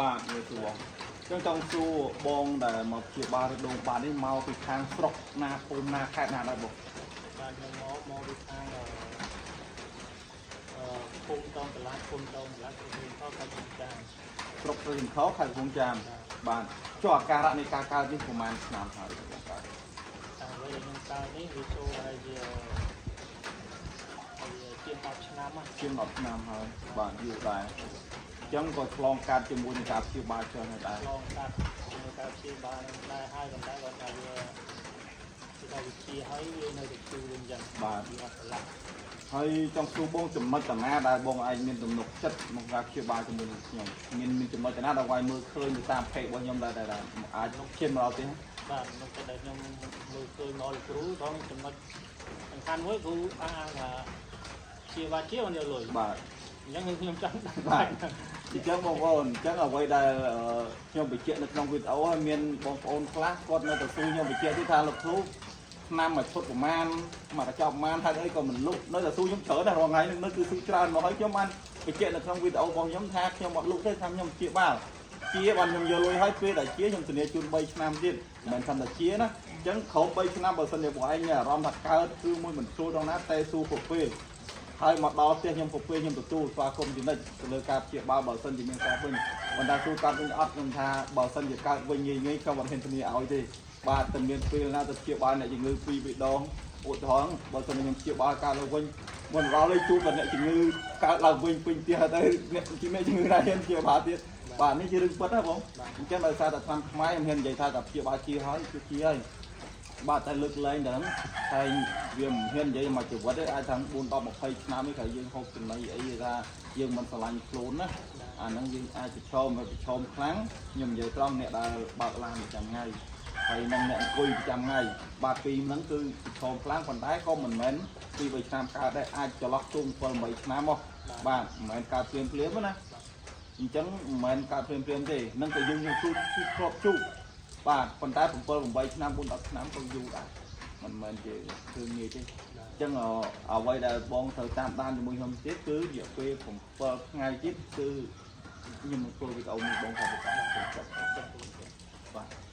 បាទមើលសួរចឹងចង់សួរបងដែលមកជាបាលរដូវបាទនេះមកពីខាងស្រុកណាភូមិណាខេត្តណាដែរបងបាទខ្ញុំមកពីខាងភូមិតងតឡាភូមិតងតឡាគឺខខខេត្តកំពង់ចាមស្រុកព្រៃសង្ខខេត្តកំពង់ចាមបាទចុះអាការៈនៃការកើតនេះប្រហែលឆ្នាំហើយបងកើតតាមវិញខ្ញុំកើតនេះវាចូលហើយជាជាង10ឆ្នាំជាង10ឆ្នាំហើយបាទយូរដែរអញ្ចឹងក៏ឆ្លងកាត់ជាមួយនឹងការព្យាបាលច្រើនហើយដែរឆ្លងកាត់ជាមួយការព្យាបាលដែរហើយប៉ុន្តែគាត់ថាវាគឺថាវិជាហើយវានៅតែជួយវិញចឹងបាទវាអត់ប្រឡាក់ហើយចង់សួរបងចំណុចតាណាដែលបងឯងមានទំនុកចិត្តក្នុងការព្យាបាលជាមួយនឹងខ្ញុំមានចំណុចតាណាដែលវាយមើលឃើញទៅតាមเพจរបស់ខ្ញុំដែរអាចឈានមកដល់ទេបាទនៅតែដែលខ្ញុំមើលឃើញមកលោកគ្រូផងចំណុចសំខាន់មួយគ្រូអះអាងថាព្យាបាលជាមិនយកលុយបាទអញ្ចឹងខ្ញុំចង់បាទអញ្ចឹងបងប្អូនអញ្ចឹងអ្វីដែលខ្ញុំបញ្ជាក់នៅក្នុងវីដេអូហើយមានបងប្អូនខ្លះគាត់នៅតែសួរខ្ញុំបញ្ជាក់ទៀតថាលោកគ្រូឆ្នាំមួយឈុតប្រមាណមកកញ្ចប់ប្រមាណហើយអីក៏មិនលុបនៅតែសួរខ្ញុំច្រើនដែររាល់ថ្ងៃនេះនៅគឺសួរច្រើនមកហើយខ្ញុំបានបញ្ជាក់នៅក្នុងវីដេអូរបស់ខ្ញុំថាខ្ញុំអត់លុបទេថាខ្ញុំជាបាលជាបានខ្ញុំយកលុយឲ្យពេលដែលជាខ្ញុំធានាជូន3ឆ្នាំទៀតមិនថាតែជាណាអញ្ចឹងគ្រប់3ឆ្នាំបើសិនជាបងឯងមានអារម្មណ៍ថាកើតគឺមួយមិនស្រួលដល់ណាតែសួរគ្រប់ពេលហើយមកដល់ផ្ទះខ្ញុំគ្រប់ពេលខ្ញុំទទួលស្វាគមន៍ជានិច្ចទៅលើការព្យាបាលបើសិនជាមានការវិញបណ្ដាទូកើតវិញអត់ខ្ញុំថាបើសិនជាកើតវិញងាយខ្ញុំអត់ហ៊ានធានាឲ្យទេបាទតែមានពេលណាទៅព្យាបាលអ្នកជំងឺ2 ដងឧទាហរណ៍បើសិនខ្ញុំព្យាបាលកើតឡើងវិញមុនដល់លេជួបអ្នកជំងឺកើតឡើងវិញពេញផ្ទះទៅអ្នកជំងឺណាហ៊ានព្យាបាលទៀតបាទនេះជារឿងពិតណាបងអញ្ចឹងដោយសារតែឆ្នាំខ្មែរខ្ញុំហ៊ាននិយាយថាព្យាបាលជាហើយគឺជាហើយបាទតែលើកលែងដល់តែវាមិនហ៊ាននិយាយមកជីវិតទេអាចថា4 10 20ឆ្នាំនេះក៏យើងហូបចំណីអីថាយើងមិនស្រឡាញ់ខ្លួនណាអាហ្នឹងយើងអាចប្រឈមខ្លាំងខ្ញុំនិយាយត្រង់អ្នកដែលបើកឡានប្រចាំថ្ងៃហើយនឹងអ្នកអង្គុយប្រចាំថ្ងៃបាទពីហ្នឹងគឺប្រឈមខ្លាំងប៉ុន្តែក៏មិនមែនពី3ឆ្នាំកើតដែរអាចចន្លោះជុំ7 8ឆ្នាំមកបាទមិនមែនកើតភ្លាមណាអញ្ចឹងមិនមែនកើតភ្លាមទេនឹងក៏យើងជួបគ្រាប់ជួបបាទប៉ុន្តែ7 8ឆ្នាំ4 10ឆ្នាំក៏យូរដែរមិនមែនជាគឺងាយទេអញ្ចឹងអ្វីដែលបងត្រូវតាមដានជាមួយខ្ញុំទៀតគឺរយៈពេល7ថ្ងៃទៀតគឺខ្ញុំនឹងធ្វើវីដេអូមួយបងថាទៅតាមបាទ